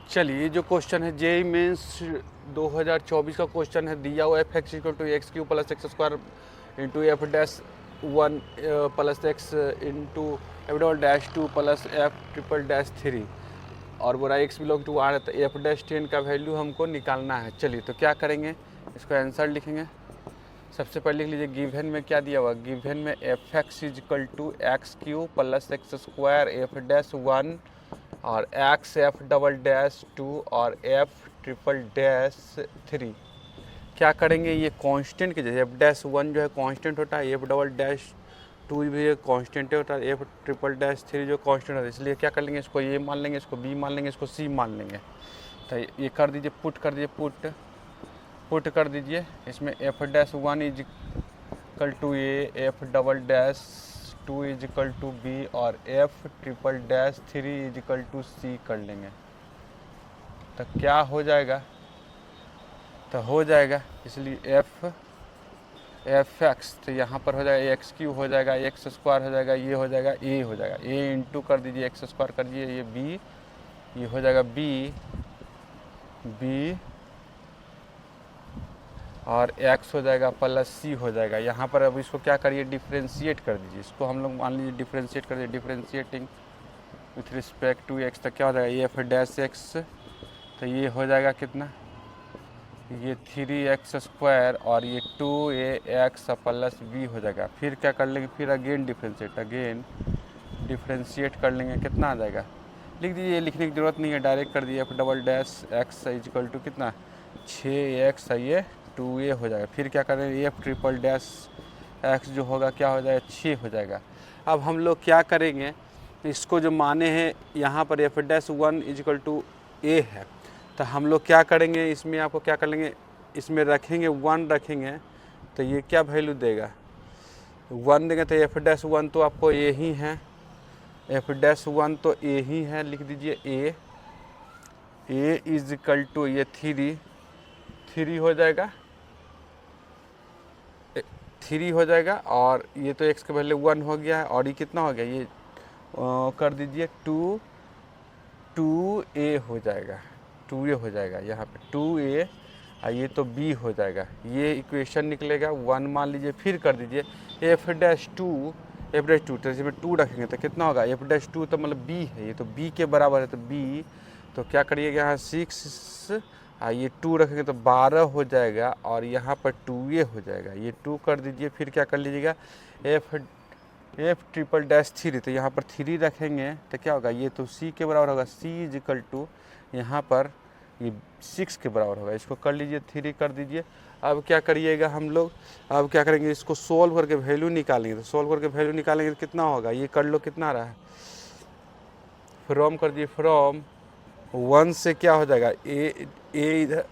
चलिए, जो क्वेश्चन है जेईई मेंस 2024 का क्वेश्चन है, दिया हुआ F X equal to X Q plus X square into F dash one plus X into F double dash two plus F triple dash three, और बोला x belong to are है, तो F dash 10 का value हमको निकालना है। चलिए, तो क्या करेंगे, इसको आंसर लिखेंगे। सबसे पहले लिख लीजिए गिवन में क्या दिया हुआ, गिवन में F X is equal to X Q plus X square F dash one और X F double dash two और एफ ट्रिपल डैश थ्री। क्या करेंगे, ये कांस्टेंट के जैसे एफ डैश वन जो है कांस्टेंट होता है, एफ डबल डैश टू भी कांस्टेंट होता है, एफ ट्रिपल डैश थ्री जो कांस्टेंट होता है, इसलिए क्या कर लेंगे, इसको ए मान लेंगे, इसको बी मान लेंगे, इसको सी मान लेंगे। तो ये कर दीजिए, पुट कर दीजिए, पुट कर दीजिए। इसमें F dash one is equal to A, F double dash two is equal to B और F triple dash three is equal to C कर लेंगे। तो क्या हो जाएगा, तो हो जाएगा इसलिए एफ एक्स, तो यहाँ पर हो जाएगा एक्स क्यू हो जाएगा, एक्स स्क्वायर हो जाएगा, ये हो जाएगा ए हो जाएगा, ए इंटू कर दीजिए एक्स स्क्वायर कर दीजिए, ये बी, ये हो जाएगा बी और x हो जाएगा प्लस सी हो जाएगा। यहाँ पर अब इसको क्या करिए, डिफ्रेंशिएट कर दीजिए, इसको हम लोग मान लीजिए डिफ्रेंशिएट कर दीजिए, differentiating with respect to x, तो क्या हो जाएगा, ये एफ डैश एक्स, तो ये हो जाएगा कितना, ये 3x स्क्वायर और ये 2ax प्लस बी हो जाएगा। फिर क्या कर लेंगे, फिर अगेन डिफ्रेंशिएट कर लेंगे, कितना आ जाएगा, लिख दीजिए, लिखने की ज़रूरत नहीं है, डायरेक्ट कर दिए, F double dash X is equal to कितना 6x है, ये 2a हो जाएगा। फिर क्या करेंगे, एफ ट्रिपल डैश एक्स जो होगा क्या हो जाएगा 6 हो जाएगा। अब हम लोग क्या करेंगे, इसको जो माने हैं यहाँ पर F dash one is equal to A है, तो हम लोग क्या करेंगे, इसमें आपको क्या कर लेंगे, इसमें रखेंगे 1 रखेंगे, तो ये क्या वैल्यू देगा, 1 देंगे, तो एफ डैश वन तो आपको ए ही है, एफ डैश वन तो ए ही है, लिख दीजिए ए इज इक्वल टू ये 3 हो जाएगा, 3 हो जाएगा, और ये तो x का वैल्यू 1 हो गया है, और ये कितना हो गया, ये कर दीजिए 2a हो जाएगा, 2a हो जाएगा, यहाँ पे 2a, ये तो b हो जाएगा, ये इक्वेशन निकलेगा 1 मान लीजिए। फिर कर दीजिए एफ डैश टू, तो इसमें 2 रखेंगे तो कितना होगा, एफ डैश टू तो मतलब b है, ये तो b के बराबर है, तो b, तो क्या करिएगा यहाँ 6, ये 2 रखेंगे तो 12 हो जाएगा, और यहाँ पर 2a हो जाएगा, ये 2 कर दीजिए। फिर क्या कर लीजिएगा, एफ ट्रिपल डैश थ्री, तो यहाँ पर 3 रखेंगे तो क्या होगा, ये तो c के बराबर होगा, c इज इक्वल टू यहाँ पर ये 6 के बराबर होगा, इसको कर लीजिए, 3 कर दीजिए। अब क्या करिएगा हम लोग, अब क्या करेंगे, इसको सोल्व करके वैल्यू निकालेंगे, तो सोल्व करके वैल्यू निकालेंगे तो कितना होगा, ये कर लो, कितना आ रहा है, फ्रॉम कर दिए, फ्रॉम 1 से क्या हो जाएगा, ए इधर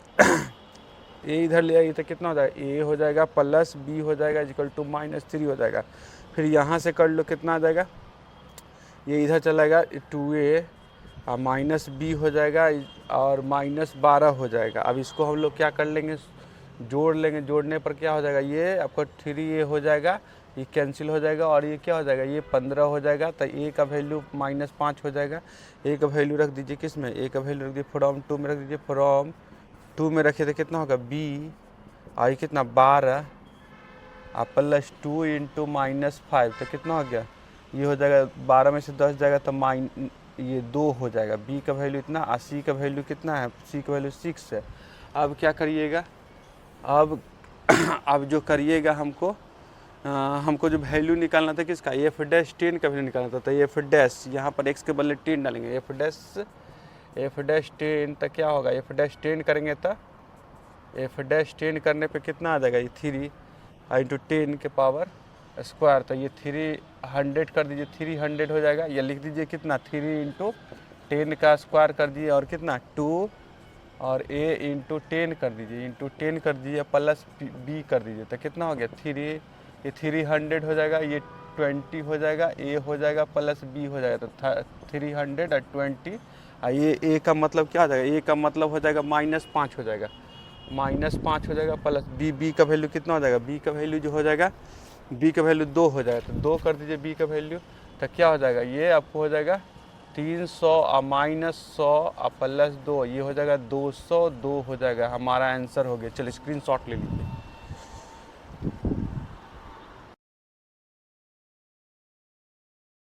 ए इधर ले आइए तो कितना हो जाएगा, ए हो जाएगा प्लस बी हो जाएगा इक्वल टू -3 हो जाएगा। फिर यहाँ से कर लो, कितना आ जाएगा, ये इधर चलाएगा 2a और माइनस बी हो जाएगा और -12 हो जाएगा। अब इसको हम लोग क्या कर लेंगे, जोड़ लेंगे, जोड़ने पर क्या हो जाएगा, ये आपको 3a हो जाएगा, ये कैंसिल हो जाएगा, और ये क्या हो जाएगा, ये 15 हो जाएगा, तो a का वैल्यू -5 हो जाएगा। a का वैल्यू रख दीजिए किस में, a का वैल्यू रख दीजिए फ्रॉम 2 में रख दीजिए, फ्रॉम 2 में रखिए तो कितना होगा b, और ये कितना 12 और प्लस 2 इंटू -5, तो कितना हो गया, ये हो जाएगा 12 में से 10 जाएगा तो ये 2 हो जाएगा। b का वैल्यू इतना, और c का वैल्यू कितना है, c का वैल्यू 6 है। अब क्या करिएगा, अब जो करिएगा हमको जो वैल्यू निकालना था किसका, एफ डैश 10 का वैल्यू निकालना था, तो एफ डैश यहाँ पर x के बदले 10 डालेंगे, एफ डैश 10, तो क्या होगा, एफ डैश 10 करेंगे तो एफ डैश 10 करने पे कितना आ जाएगा, ये 3 इंटू 10 के पावर स्क्वायर, तो ये 300 कर दीजिए, 300 हो जाएगा, या लिख दीजिए कितना 3 इंटू 10 का स्क्वायर कर दीजिए, और कितना 2 और a इंटू 10 कर दीजिए, इंटू 10 कर दीजिए, प्लस b कर दीजिए, तो कितना हो गया 3, ये 300 हो जाएगा, ये 20 हो जाएगा, a हो जाएगा प्लस b हो जाएगा, तो 320, और ये a का मतलब क्या हो जाएगा, a का मतलब हो जाएगा -5 हो जाएगा, -5 हो जाएगा, प्लस b का वैल्यू कितना हो जाएगा, b का वैल्यू जो हो जाएगा, b का वैल्यू 2 हो जाएगा, तो 2 कर दीजिए b का वैल्यू, तो क्या हो जाएगा, ये आपको हो जाएगा 300 माइनस 100 प्लस 2, ये हो जाएगा 202 हो जाएगा। हमारा आंसर हो गया। चलिए स्क्रीनशॉट ले लीजिए।